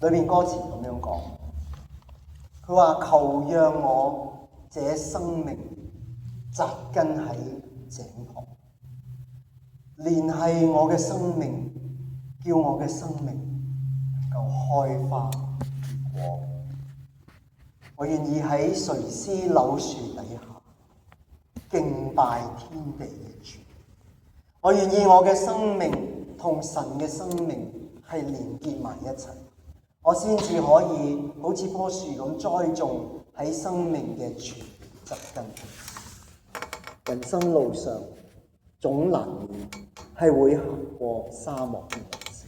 裏面歌詞咁樣講，佢話求讓我這生命扎根喺井旁，連繫我嘅生命，叫我嘅生命能夠開花結果。我願意喺垂絲柳樹底下敬拜天地嘅主。我願意我嘅生命同神嘅生命係連結埋一齊，我先至可以好似棵樹咁栽種喺生命嘅泉側根。人生路上總難免係會行過沙漠嘅日子，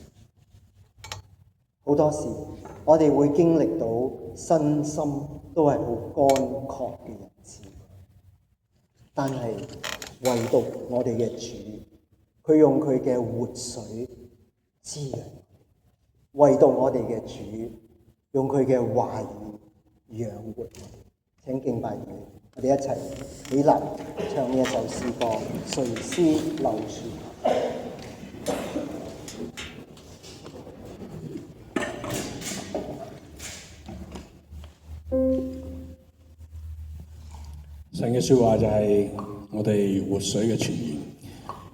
好多時我哋會經歷到身心都係好乾涸嘅日子，但係唯獨我哋嘅主，佢用佢嘅活水滋養；唯獨我哋嘅主，用佢嘅話語養活。請敬拜主，我哋一齊起立唱呢一首詩歌《垂絲柳樹》。神嘅說話就係我哋活水嘅泉源，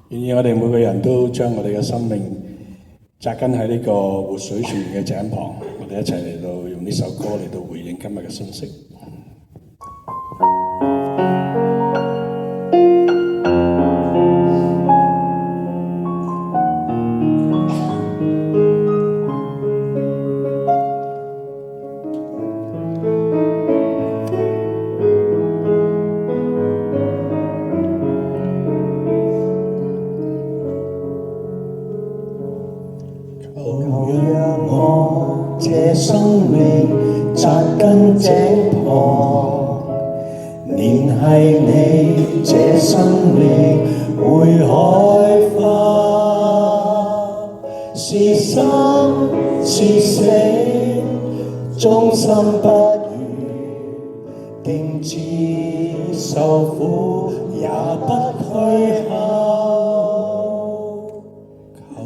願意我哋每個人都將我哋嘅生命扎根喺呢個活水泉源嘅井旁。我哋一齊嚟到用呢首歌嚟到回應今日嘅信息。生命扎根井旁，連繫你，這生命會開花，是生是死，終身不渝，定志受苦也不退後。求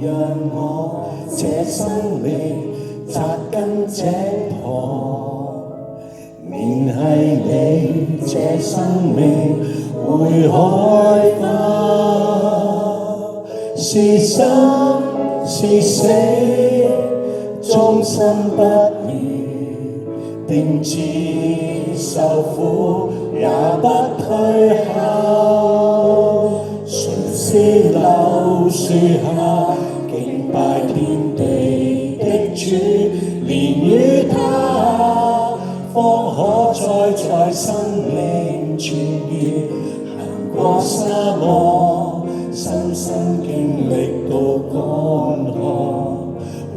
讓我這生命扎根井旁，連繫你，這生命會開花，是生是死，終身不渝，定志受苦也不退後。垂絲柳樹下敬拜天地的主，連於他，方可在生命泉源行過沙漠，深深經歷到乾涸，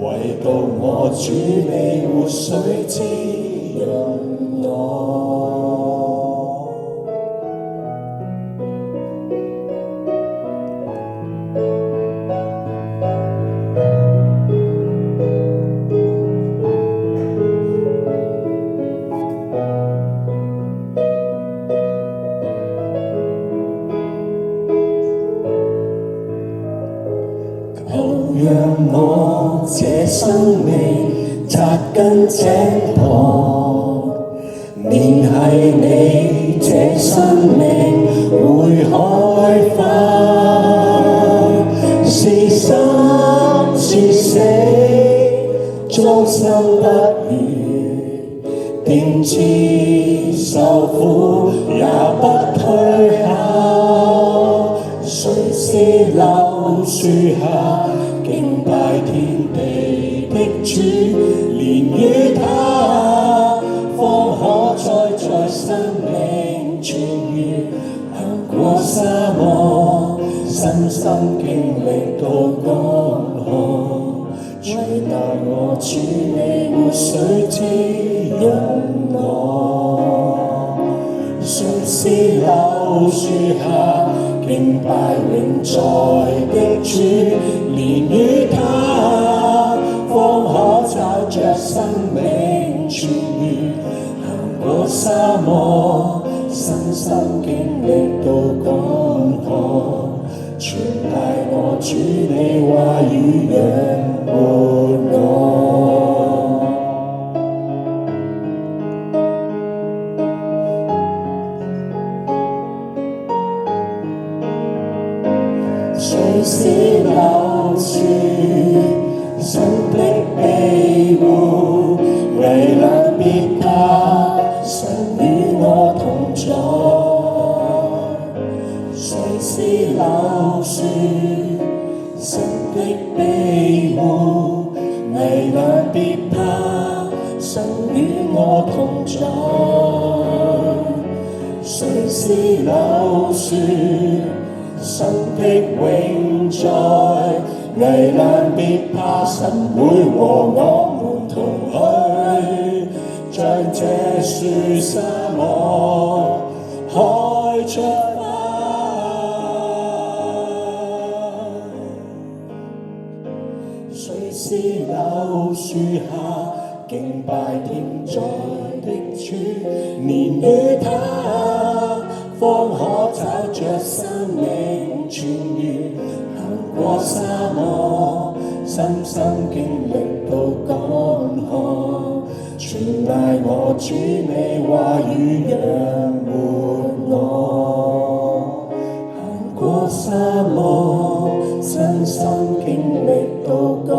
唯獨我主你活水滋潤我。讓我這生命扎根井旁，連繫你，這生命會開花，是生是死，終身不渝，定志受苦也不退後。垂絲柳樹下敬拜天地的主，連於他，方可在生命泉源行過沙漠，深深經歷到乾涸，最大我主你活水滋潤我。垂絲柳樹下敬拜永在的主，連於他，方可找着生命泉源行過沙漠，深深經歷到乾涸，全賴我主你話語養活我。的庇護，危難別怕，神與我同在。誰是柳樹，神的庇護，危難別怕，神與我同在。誰是柳樹，神的永在，危難別怕，神會和我們同去，將這樹沙漠開出花。誰是柳樹下敬拜天在的主，連於他方可找着生命泉源，行過沙漠，深深經歷到乾旱，全賴我主你話語養活我。行過沙漠，深深經歷到乾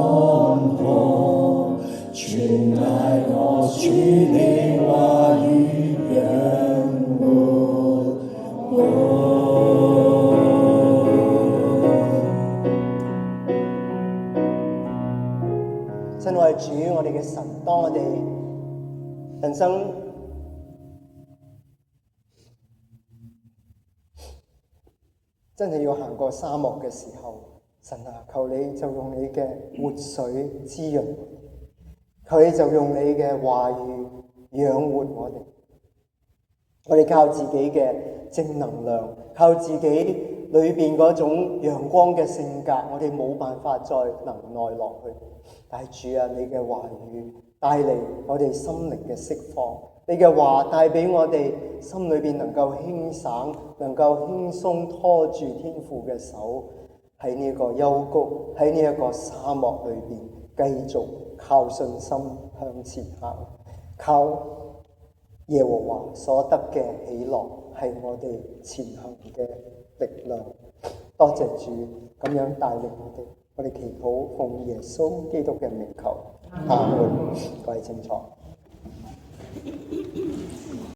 旱，全賴我主你話語養活我。親愛主，我哋嘅神，當我哋人生真係要行過沙漠嘅時候，神啊，求你就用你嘅活水滋潤，求你就用你嘅話語養活我哋。我哋靠自己嘅正能量，靠自己裏邊嗰種陽光嘅性格，我哋冇辦法再能耐落去。但係主啊，你嘅話語帶嚟我哋心靈嘅釋放，你嘅話帶俾我哋心裏邊能夠輕省，能夠輕鬆拖住天父嘅手，喺呢個幽谷，喺呢一個沙漠裏邊繼續靠信心向前行，靠耶和華所得嘅喜樂係我哋前行嘅力量。多謝主咁樣帶領我哋祈禱奉耶穌基督嘅名求，阿門。各位請坐。